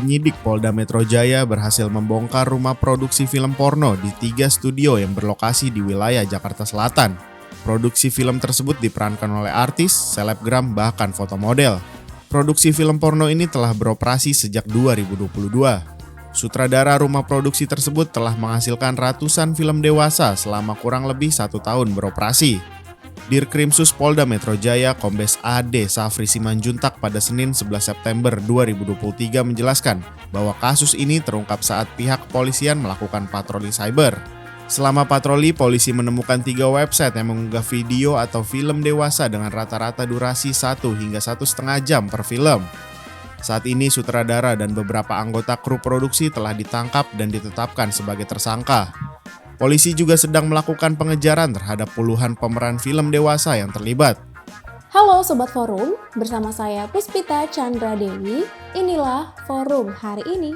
penyidik Polda Metro Jaya berhasil membongkar rumah produksi film porno di 3 studio yang berlokasi di wilayah Jakarta Selatan. Produksi film tersebut diperankan oleh artis, selebgram, bahkan foto model. Produksi film porno ini telah beroperasi sejak 2022. Sutradara rumah produksi tersebut telah menghasilkan ratusan film dewasa selama kurang lebih 1 tahun beroperasi. Dirkrimsus Polda Metro Jaya Kombes AD Safri Simanjuntak pada Senin 11 September 2023 menjelaskan bahwa kasus ini terungkap saat pihak kepolisian melakukan patroli cyber. Selama patroli, polisi menemukan 3 website yang mengunggah video atau film dewasa dengan rata-rata durasi 1 hingga 1,5 jam per film. Saat ini sutradara dan beberapa anggota kru produksi telah ditangkap dan ditetapkan sebagai tersangka. Polisi juga sedang melakukan pengejaran terhadap puluhan pemeran film dewasa yang terlibat. Halo Sobat Forum, bersama saya Puspita Chandra Dewi, inilah Forum hari ini.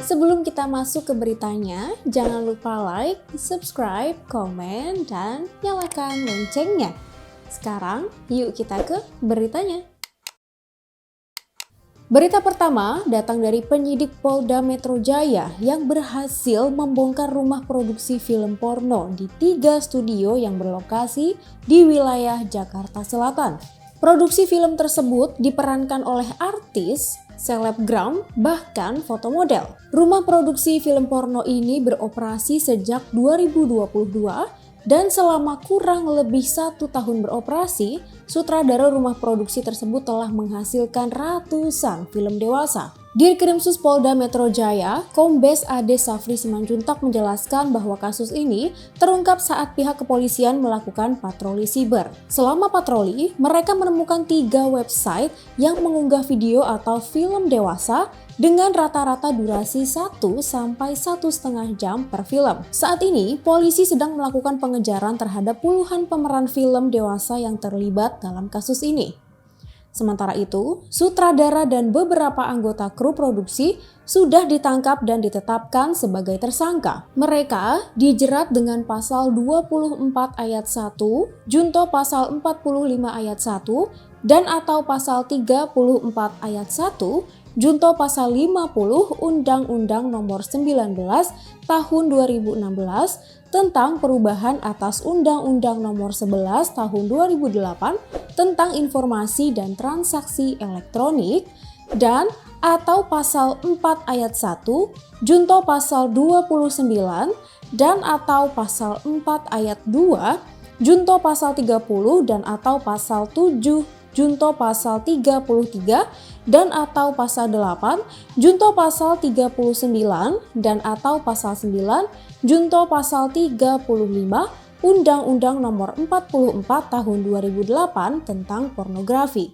Sebelum kita masuk ke beritanya, jangan lupa like, subscribe, komen, dan nyalakan loncengnya. Sekarang, yuk kita ke beritanya. Berita pertama datang dari penyidik Polda Metro Jaya yang berhasil membongkar rumah produksi film porno di 3 studio yang berlokasi di wilayah Jakarta Selatan. Produksi film tersebut diperankan oleh artis, selebgram, bahkan foto model. Rumah produksi film porno ini beroperasi sejak 2022 dan selama kurang lebih 1 tahun beroperasi, sutradara rumah produksi tersebut telah menghasilkan ratusan film dewasa. Dirkrimsus Polda Metro Jaya, Kombes AD Safri Simanjuntak menjelaskan bahwa kasus ini terungkap saat pihak kepolisian melakukan patroli siber. Selama patroli, mereka menemukan 3 website yang mengunggah video atau film dewasa dengan rata-rata durasi 1 sampai 1,5 jam per film. Saat ini, polisi sedang melakukan pengejaran terhadap puluhan pemeran film dewasa yang terlibat dalam kasus ini. Sementara itu, sutradara dan beberapa anggota kru produksi sudah ditangkap dan ditetapkan sebagai tersangka. Mereka dijerat dengan pasal 24 ayat 1, junto pasal 45 ayat 1, dan atau pasal 34 ayat 1, junto pasal 50 Undang-Undang Nomor 19 Tahun 2016 tentang perubahan atas Undang-Undang Nomor 11 Tahun 2008 tentang informasi dan transaksi elektronik, dan atau pasal 4 ayat 1, junto pasal 29, dan atau pasal 4 ayat 2, junto pasal 30, dan atau pasal 7, junto pasal 33, dan atau pasal 8, junto pasal 39, dan atau pasal 9, junto pasal 35, Undang-Undang Nomor 44 Tahun 2008 tentang pornografi.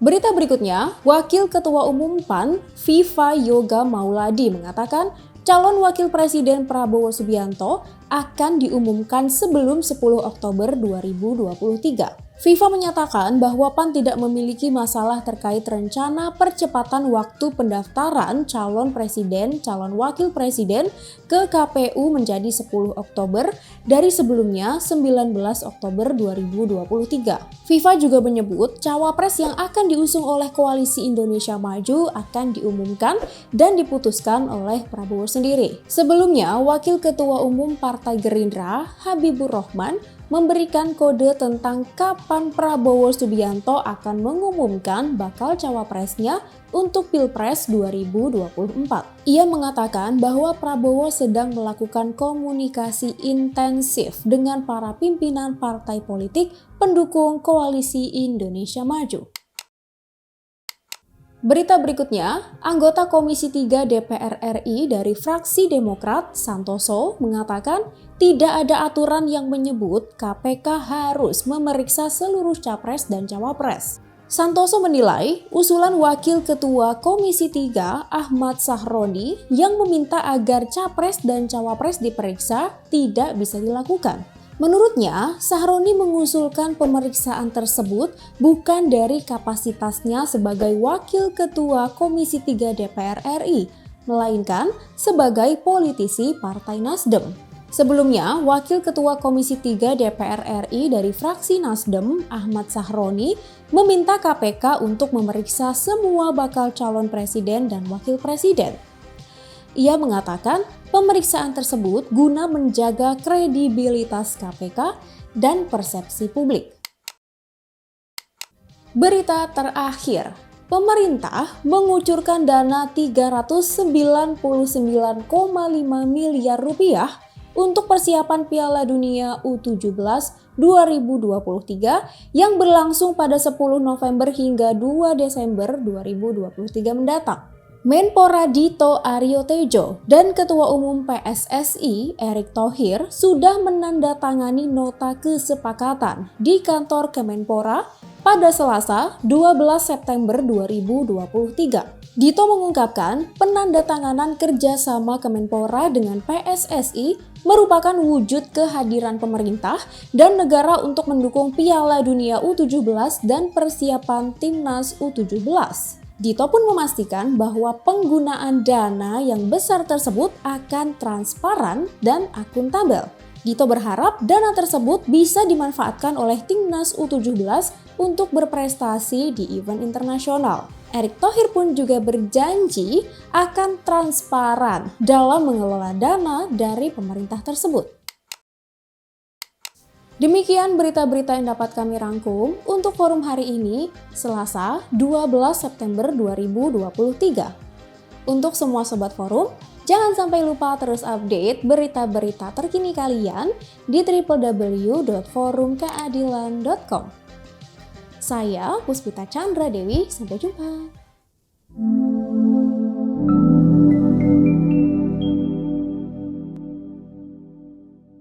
Berita berikutnya, Wakil Ketua Umum PAN, Viva Yoga Mauladi mengatakan calon Wakil Presiden Prabowo Subianto akan diumumkan sebelum 10 Oktober 2023. Viva menyatakan bahwa PAN tidak memiliki masalah terkait rencana percepatan waktu pendaftaran calon presiden, calon wakil presiden ke KPU menjadi 10 Oktober dari sebelumnya 19 Oktober 2023. Viva juga menyebut cawapres yang akan diusung oleh Koalisi Indonesia Maju akan diumumkan dan diputuskan oleh Prabowo sendiri. Sebelumnya, Wakil Ketua Umum Partai Gerindra, Habibur Rahman, memberikan kode tentang kapan Prabowo Subianto akan mengumumkan bakal cawapresnya untuk Pilpres 2024. Ia mengatakan bahwa Prabowo sedang melakukan komunikasi intensif dengan para pimpinan partai politik pendukung Koalisi Indonesia Maju. Berita berikutnya, anggota Komisi 3 DPR RI dari fraksi Demokrat, Santoso, mengatakan tidak ada aturan yang menyebut KPK harus memeriksa seluruh capres dan cawapres. Santoso menilai usulan Wakil Ketua Komisi 3 Ahmad Sahroni yang meminta agar capres dan cawapres diperiksa tidak bisa dilakukan. Menurutnya, Sahroni mengusulkan pemeriksaan tersebut bukan dari kapasitasnya sebagai Wakil Ketua Komisi 3 DPR RI, melainkan sebagai politisi Partai Nasdem. Sebelumnya, Wakil Ketua Komisi 3 DPR RI dari fraksi Nasdem, Ahmad Sahroni, meminta KPK untuk memeriksa semua bakal calon presiden dan wakil presiden. Ia mengatakan pemeriksaan tersebut guna menjaga kredibilitas KPK dan persepsi publik. Berita terakhir, pemerintah mengucurkan dana 399,5 miliar rupiah untuk persiapan Piala Dunia U17 2023 yang berlangsung pada 10 November hingga 2 Desember 2023 mendatang. Menpora Dito Aryo Tejo dan Ketua Umum PSSI Erick Thohir sudah menandatangani nota kesepakatan di kantor Kemenpora pada Selasa 12 September 2023. Dito mengungkapkan penandatanganan kerjasama Kemenpora dengan PSSI merupakan wujud kehadiran pemerintah dan negara untuk mendukung Piala Dunia U17 dan persiapan Timnas U17. Dito pun memastikan bahwa penggunaan dana yang besar tersebut akan transparan dan akuntabel. Dito berharap dana tersebut bisa dimanfaatkan oleh Timnas U17 untuk berprestasi di event internasional. Erick Thohir pun juga berjanji akan transparan dalam mengelola dana dari pemerintah tersebut. Demikian berita-berita yang dapat kami rangkum untuk forum hari ini, Selasa 12 September 2023. Untuk semua sobat forum, jangan sampai lupa terus update berita-berita terkini kalian di www.forumkeadilan.com. Saya Puspita Chandra Dewi, sampai jumpa.